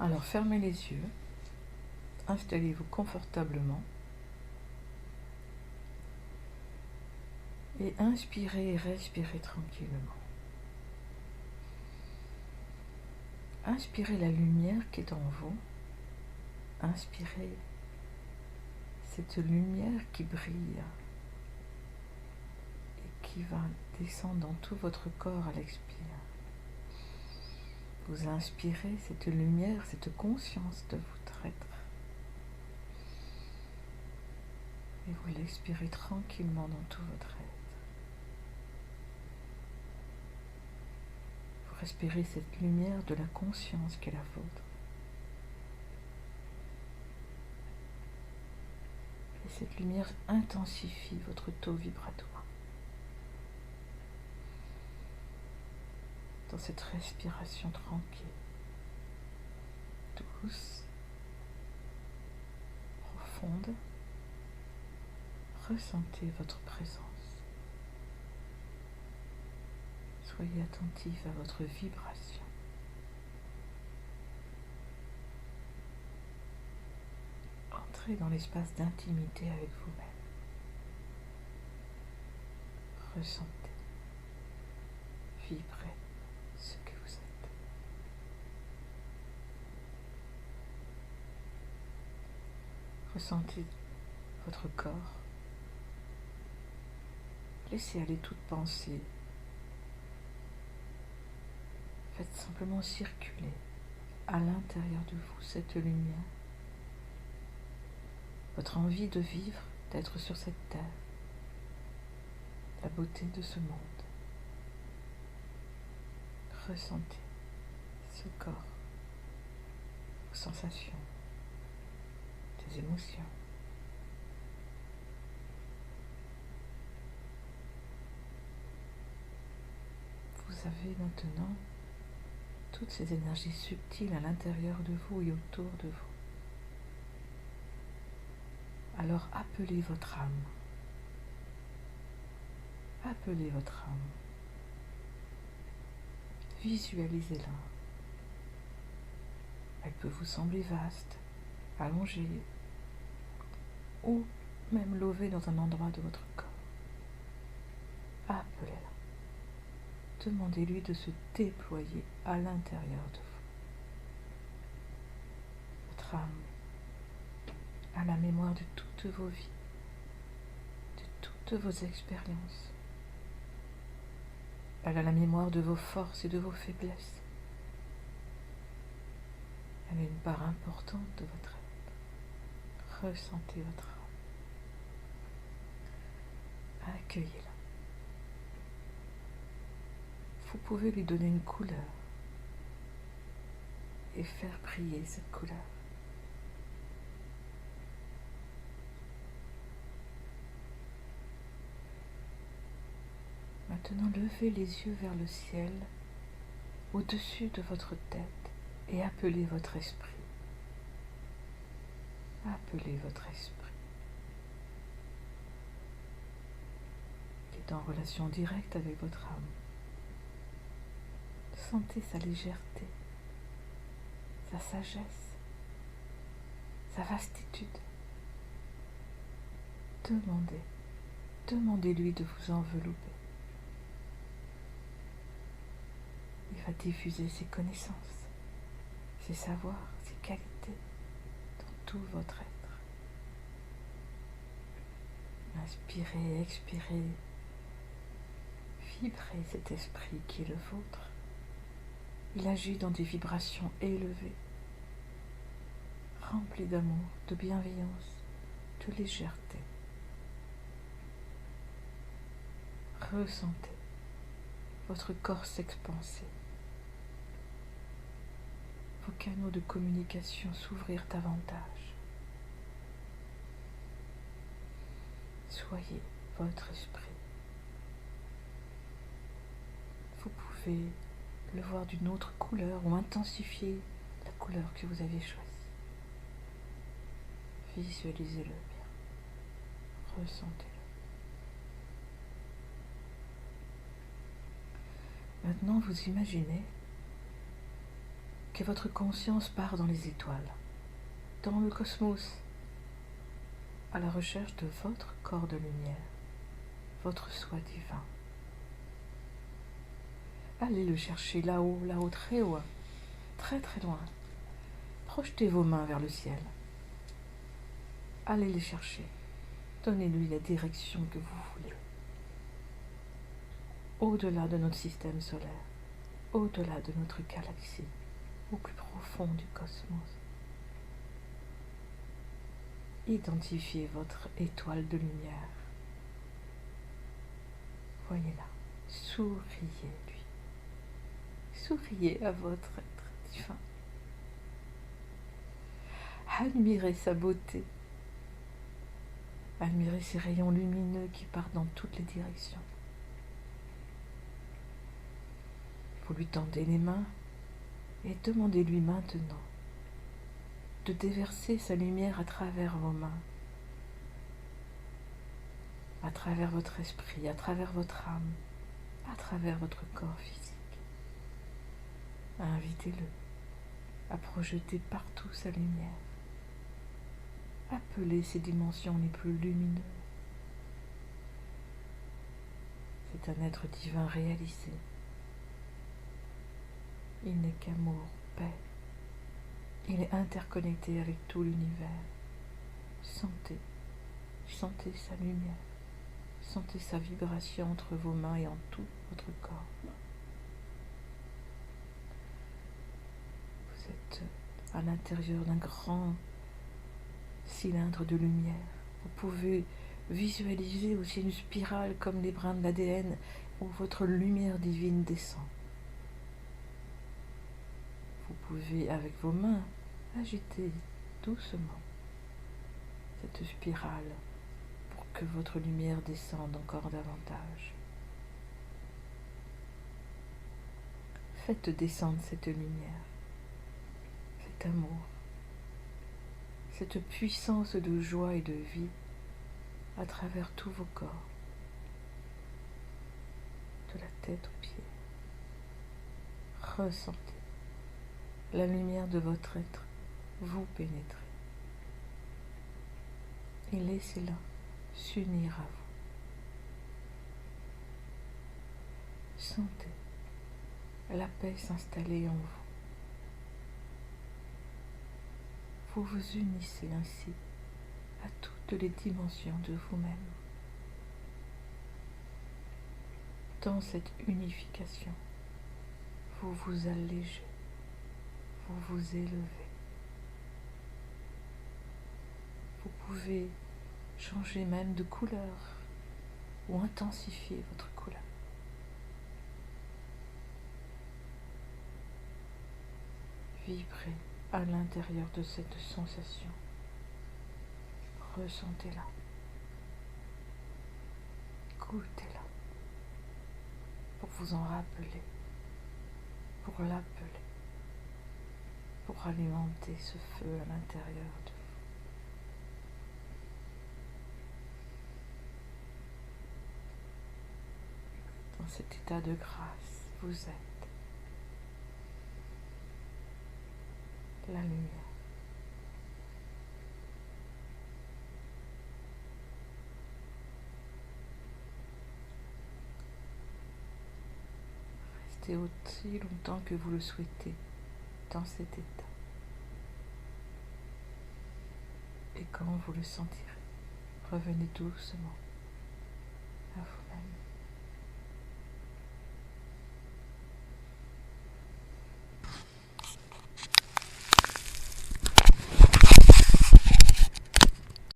Alors fermez les yeux, installez-vous confortablement et inspirez et respirez tranquillement. Inspirez la lumière qui est en vous. Inspirez cette lumière qui brille et qui va descendre dans tout votre corps à l'expire. Vous inspirez cette lumière, cette conscience de votre être. Et vous l'expirez tranquillement dans tout votre être. Vous respirez cette lumière de la conscience qui est la vôtre. Et cette lumière intensifie votre taux vibratoire. Dans cette respiration tranquille, douce, profonde, ressentez votre présence. Soyez attentif à votre vibration. Entrez dans l'espace d'intimité avec vous-même. Ressentez, vibrez ce que vous êtes. Ressentez votre corps. Laissez aller toute pensée. Faites simplement circuler à l'intérieur de vous cette lumière, votre envie de vivre, d'être sur cette terre, la beauté de ce monde. Ressentez ce corps, vos sensations, des émotions. Vous avez maintenant toutes ces énergies subtiles à l'intérieur de vous et autour de vous. Alors appelez votre âme. Appelez votre âme. Visualisez-la. Elle peut vous sembler vaste, allongée, ou même levée dans un endroit de votre corps. Appelez-la. Demandez-lui de se déployer à l'intérieur de vous. Votre âme a la mémoire de toutes vos vies, de toutes vos expériences. Elle a la mémoire de vos forces et de vos faiblesses. Elle a une part importante de votre être. Ressentez votre âme. Accueillez-la. Vous pouvez lui donner une couleur et faire briller cette couleur. Maintenant, levez les yeux vers le ciel, au-dessus de votre tête, et appelez votre esprit. Appelez votre esprit. Il est en relation directe avec votre âme. Sentez sa légèreté, sa sagesse, sa vastitude. Demandez-lui de vous envelopper. Il va diffuser ses connaissances, ses savoirs, ses qualités dans tout votre être. Inspirez, expirez, vibrez cet esprit qui est le vôtre. Il agit dans des vibrations élevées, remplies d'amour, de bienveillance, de légèreté. Ressentez votre corps s'expanser, vos canaux de communication s'ouvrir davantage. Soyez votre esprit. Vous pouvez le voir d'une autre couleur ou intensifier la couleur que vous avez choisie. Visualisez-le bien. Ressentez-le. Maintenant, vous imaginez que votre conscience part dans les étoiles, dans le cosmos, à la recherche de votre corps de lumière, votre soi divin. Allez le chercher là-haut, là-haut, très haut, très très loin. Projetez vos mains vers le ciel. Allez les chercher. Donnez-lui la direction que vous voulez. Au-delà de notre système solaire, au-delà de notre galaxie, au plus profond du cosmos. Identifiez votre étoile de lumière. Voyez-la. Souriez-lui. Souriez à votre être divin. Admirez sa beauté. Admirez ses rayons lumineux qui partent dans toutes les directions. Vous lui tendez les mains et demandez-lui maintenant de déverser sa lumière à travers vos mains, à travers votre esprit, à travers votre âme, à travers votre corps physique. Invitez-le à projeter partout sa lumière. Appelez ses dimensions les plus lumineuses. C'est un être divin réalisé. Il n'est qu'amour, paix. Il est interconnecté avec tout l'univers. Sentez sa lumière. Sentez sa vibration entre vos mains et en tout votre corps. Vous êtes à l'intérieur d'un grand cylindre de lumière. Vous pouvez visualiser aussi une spirale comme les brins de l'ADN où votre lumière divine descend. Vous pouvez, avec vos mains, agiter doucement cette spirale pour que votre lumière descende encore davantage. Faites descendre cette lumière, cet amour, cette puissance de joie et de vie à travers tous vos corps, de la tête aux pieds. Ressentez la lumière de votre être vous pénétrer et laissez-la s'unir à vous. Sentez la paix s'installer en vous. Vous vous unissez ainsi à toutes les dimensions de vous-même. Dans cette unification, vous vous allégez, vous vous élevez. Vous pouvez changer même de couleur ou intensifier votre couleur. Vibrez à l'intérieur de cette sensation. Ressentez-la. Goûtez-la. Pour vous en rappeler. Pour l'appeler. Pour alimenter ce feu à l'intérieur de vous. Dans cet état de grâce, vous êtes la lumière. Restez aussi longtemps que vous le souhaitez dans cet état. Et quand vous le sentirez, revenez doucement à vous-même.